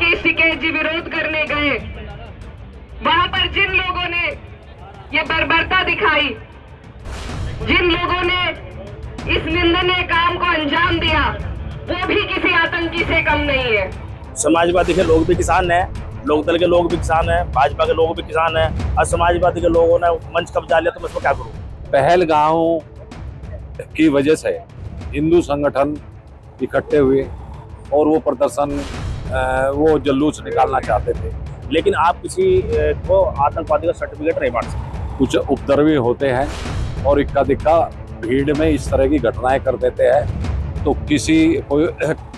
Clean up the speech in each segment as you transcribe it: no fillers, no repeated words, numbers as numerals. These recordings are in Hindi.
राकेश टिकैत जी विरोध करने गए, वहां पर जिन लोगों ने ये बर्बरता दिखाई, जिन लोगों ने इस निंदनीय काम को अंजाम दिया, वो भी किसी आतंकी से कम नहीं है। समाजवादी के लोग भी किसान हैं, लोकदल के लोग भी किसान हैं, भाजपा के लोग भी किसान हैं। और समाजवादी के लोगों ने मंच कब्जा लिया तो मैं इसको क्या करूं? पहलगांव की वजह से हिंदू संगठन इकट्ठे हुए और वो प्रदर्शन, वो जुलूस निकालना चाहते थे, लेकिन आप किसी को आतंकवादी का सर्टिफिकेट नहीं बांट सकते। कुछ उपद्रवी होते हैं और इक्का दिक्का भीड़ में इस तरह की घटनाएं कर देते हैं। तो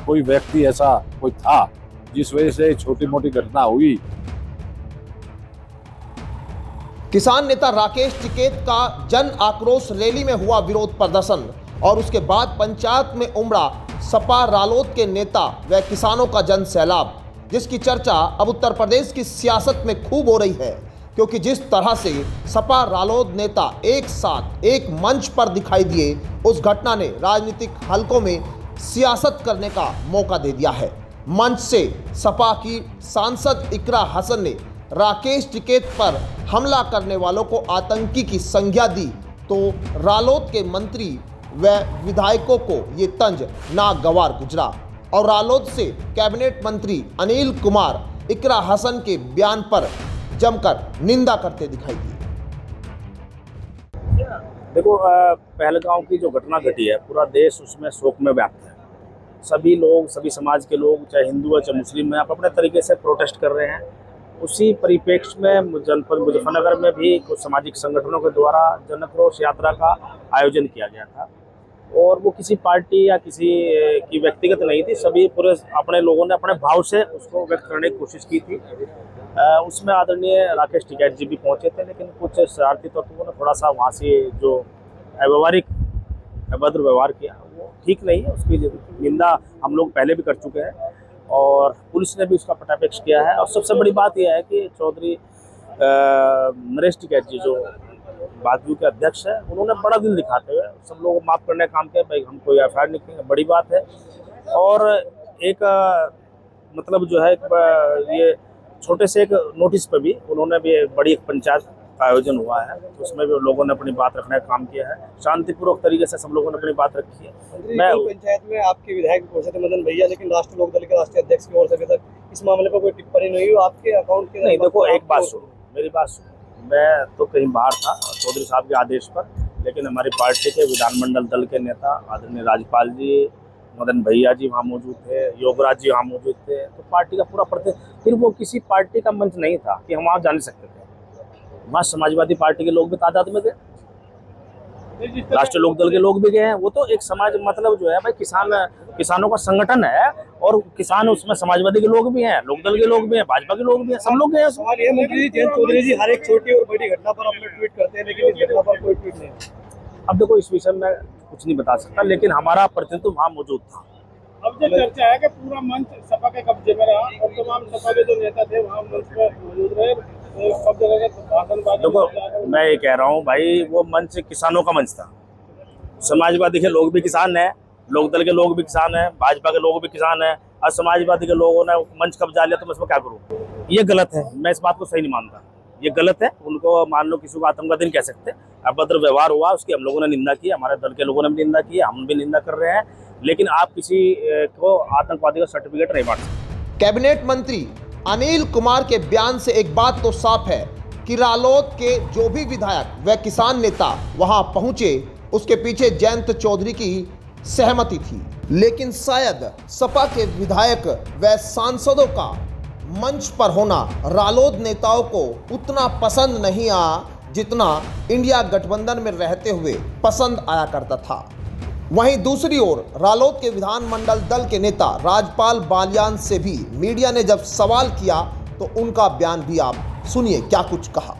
कोई व्यक्ति ऐसा कोई था जिस वजह से छोटी मोटी घटना हुई। किसान नेता राकेश टिकैत का जन आक्रोश रैली में हुआ विरोध प्रदर्शन और उसके बाद पंचायत में उमड़ा सपा रालोद के नेता व किसानों का जन सैलाब, जिसकी चर्चा अब उत्तर प्रदेश की सियासत में खूब हो रही है, क्योंकि जिस तरह से सपा रालोद नेता एक साथ एक मंच पर दिखाई दिए, उस घटना ने राजनीतिक हलकों में सियासत करने का मौका दे दिया है। मंच से सपा की सांसद इकरा हसन ने राकेश टिकैत पर हमला करने वालों को आतंकी की संज्ञा दी, तो रालोद के मंत्री व विधायकों को ये तंज नागवार गुजरा और रालोद से कैबिनेट मंत्री अनिल कुमार इकरा हसन के बयान पर जमकर निंदा करते दिखाई दिए। देखो, पहलगांव की जो घटना घटी है, पूरा देश उसमें शोक में व्याप्त है। सभी लोग, सभी समाज के लोग, चाहे हिंदू है चाहे मुस्लिम है, आप अपने तरीके से प्रोटेस्ट कर रहे हैं। उसी परिप्रेक्ष्य में जनपद मुजफ्फरनगर में भी कुछ सामाजिक संगठनों के द्वारा जनक्रोश यात्रा का आयोजन किया गया था, और वो किसी पार्टी या किसी की व्यक्तिगत नहीं थी। सभी पूरे अपने लोगों ने अपने भाव से उसको व्यक्त करने की कोशिश की थी। उसमें आदरणीय राकेश टिकैत जी भी पहुंचे थे, लेकिन कुछ शरारती तत्वों ने थोड़ा सा वहाँ से जो अव्यवहारिक अभद्र व्यवहार किया, वो ठीक नहीं है। उसकी निंदा हम लोग पहले भी कर चुके हैं और पुलिस ने भी उसका पटापेक्ष किया है। और सबसे बड़ी बात यह है कि चौधरी नरेश टिकैत जी जो भाजपा के अध्यक्ष है, उन्होंने बड़ा दिल दिखाते हुए सब लोगों को माफ़ करने का काम किया। भाई, हम कोई एफ आई आर नहीं करेंगे, बड़ी बात है। और एक मतलब जो है ये छोटे से एक नोटिस पे भी उन्होंने भी बड़ी एक पंचायत का आयोजन हुआ है, तो उसमें भी लोगों ने अपनी बात रखने का काम किया है। शांतिपूर्वक तरीके से सब लोगों ने अपनी बात रखी है। मैं पंचायत में आपके विधायक की ओर से थे मदन भैया, लेकिन राष्ट्रीय लोकदल के राष्ट्रीय अध्यक्ष की ओर से अभी तक इस मामले पर कोई टिप्पणी नहीं हुई आपके अकाउंट के? नहीं, देखो, एक बात सुनो, मेरी बात सुनो। मैं तो कहीं बाहर था चौधरी साहब के आदेश पर, लेकिन हमारी पार्टी के विधानमंडल दल के नेता आदरणीय राज्यपाल जी, मदन भैया जी वहाँ मौजूद थे, योगराज जी वहाँ मौजूद थे, तो पार्टी का पूरा फिर वो किसी पार्टी का मंच नहीं था कि हम वहाँ जा नहीं सकते थे। वहाँ समाजवादी पार्टी के लोग भी तादाद में गए, राष्ट्रीय लोकदल के लोग भी गए हैं। वो तो एक समाज मतलब जो है भाई, किसानों का संगठन है, और किसान उसमें समाजवादी के लोग भी हैं, लोकदल के लोग भी हैं, भाजपा के लोग भी हैं, सब लोग गए हैं। सवाल ये मंत्री जी, जयंत चौधरी जी हर एक छोटी और बड़ी घटना पर अपने ट्वीट करते हैं, लेकिन इस घटना पर कोई ट्वीट नहीं। अब देखो, इस विषय में कुछ नहीं बता सकता, लेकिन हमारा प्रतिनिधित्व वहाँ मौजूद था। अब जो चर्चा है कि पूरा मंच सपा के कब्जे में रहा और तमाम सपा के जो नेता थे वहाँ मंच पर मौजूद रहे, सब जगह भाषणबाजी। देखो, मैं ये कह रहा हूँ भाई, वो मंच किसानों का मंच था। समाजवादी के लोग भी किसान हैं, लोकदल के लोग भी किसान हैं, भाजपा के लोग भी किसान हैं, और समाजवादी के लोगों ने मंच कब्जा लिया, तो मैं इसमें क्या करूँ? ये गलत है, मैं इस बात को सही नहीं मानता। ये गलत है। उनको मान लो किसी को आतंकवादी नहीं कह सकते। अभद्र व्यवहार हुआ, उसकी हम लोगों ने निंदा की, हमारे दल के लोगों ने भी निंदा की, हम भी निंदा कर रहे हैं, लेकिन आप किसी को आतंकवादी का सर्टिफिकेट नहीं बांट सकते। कैबिनेट मंत्री अनिल कुमार के बयान से एक बात तो साफ है कि रालोद के जो भी विधायक व किसान नेता वहां पहुंचे, उसके पीछे जयंत चौधरी की सहमति थी। लेकिन शायद सपा के विधायक व सांसदों का मंच पर होना रालोद नेताओं को उतना पसंद नहीं आया जितना इंडिया गठबंधन में रहते हुए पसंद आया करता था। वहीं दूसरी ओर रालोद के विधानमंडल दल के नेता राजपाल बालियान से भी मीडिया ने जब सवाल किया, तो उनका बयान भी आप सुनिए क्या कुछ कहा।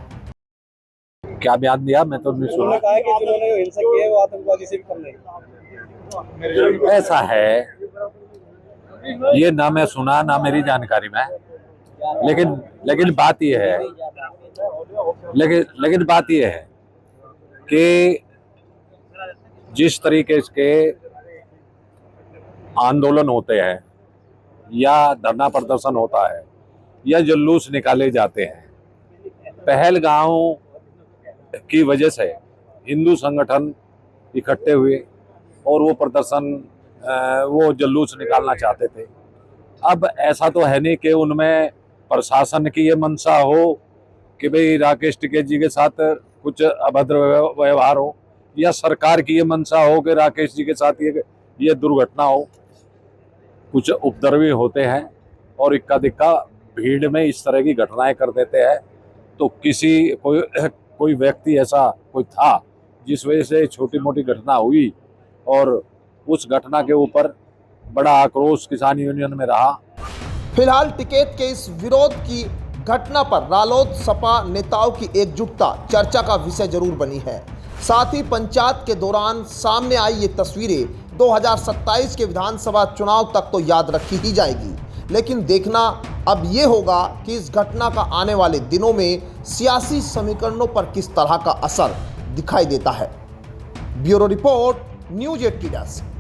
क्या बयान दिया मैं तो नहीं सुना। उन्होंने कहा कि जिन्होंने हिंसा की है वो आतंकवादी से भी कम नहीं। ऐसा है, ये ना मैं सुना ना मेरी जानकारी में, लेकिन बात यह है, लेकिन बात यह है कि जिस तरीके के आंदोलन होते हैं या धरना प्रदर्शन होता है या जुलूस निकाले जाते हैं, पहलगांव की वजह से हिंदू संगठन इकट्ठे हुए और वो प्रदर्शन वो जुलूस निकालना चाहते थे। अब ऐसा तो है नहीं कि उनमें प्रशासन की ये मंशा हो कि भाई राकेश टिकैत जी के साथ कुछ अभद्र व्यवहार हो, या सरकार की ये मंशा हो कि राकेश जी के साथ ये दुर्घटना हो। कुछ उपद्रवी होते हैं और इक्का दिक्का भीड़ में इस तरह की घटनाएं कर देते हैं। तो कोई व्यक्ति ऐसा कोई था जिस वजह से छोटी मोटी घटना हुई और उस घटना के ऊपर बड़ा आक्रोश किसान यूनियन में रहा। फिलहाल टिकैत के इस विरोध की घटना पर रालोद सपा नेताओं की एकजुटता चर्चा का विषय जरूर बनी है। साथ ही पंचायत के दौरान सामने आई ये तस्वीरें 2027 के विधानसभा चुनाव तक तो याद रखी ही जाएगी, लेकिन देखना अब ये होगा कि इस घटना का आने वाले दिनों में सियासी समीकरणों पर किस तरह का असर दिखाई देता है। Bureau report, news 18 desk.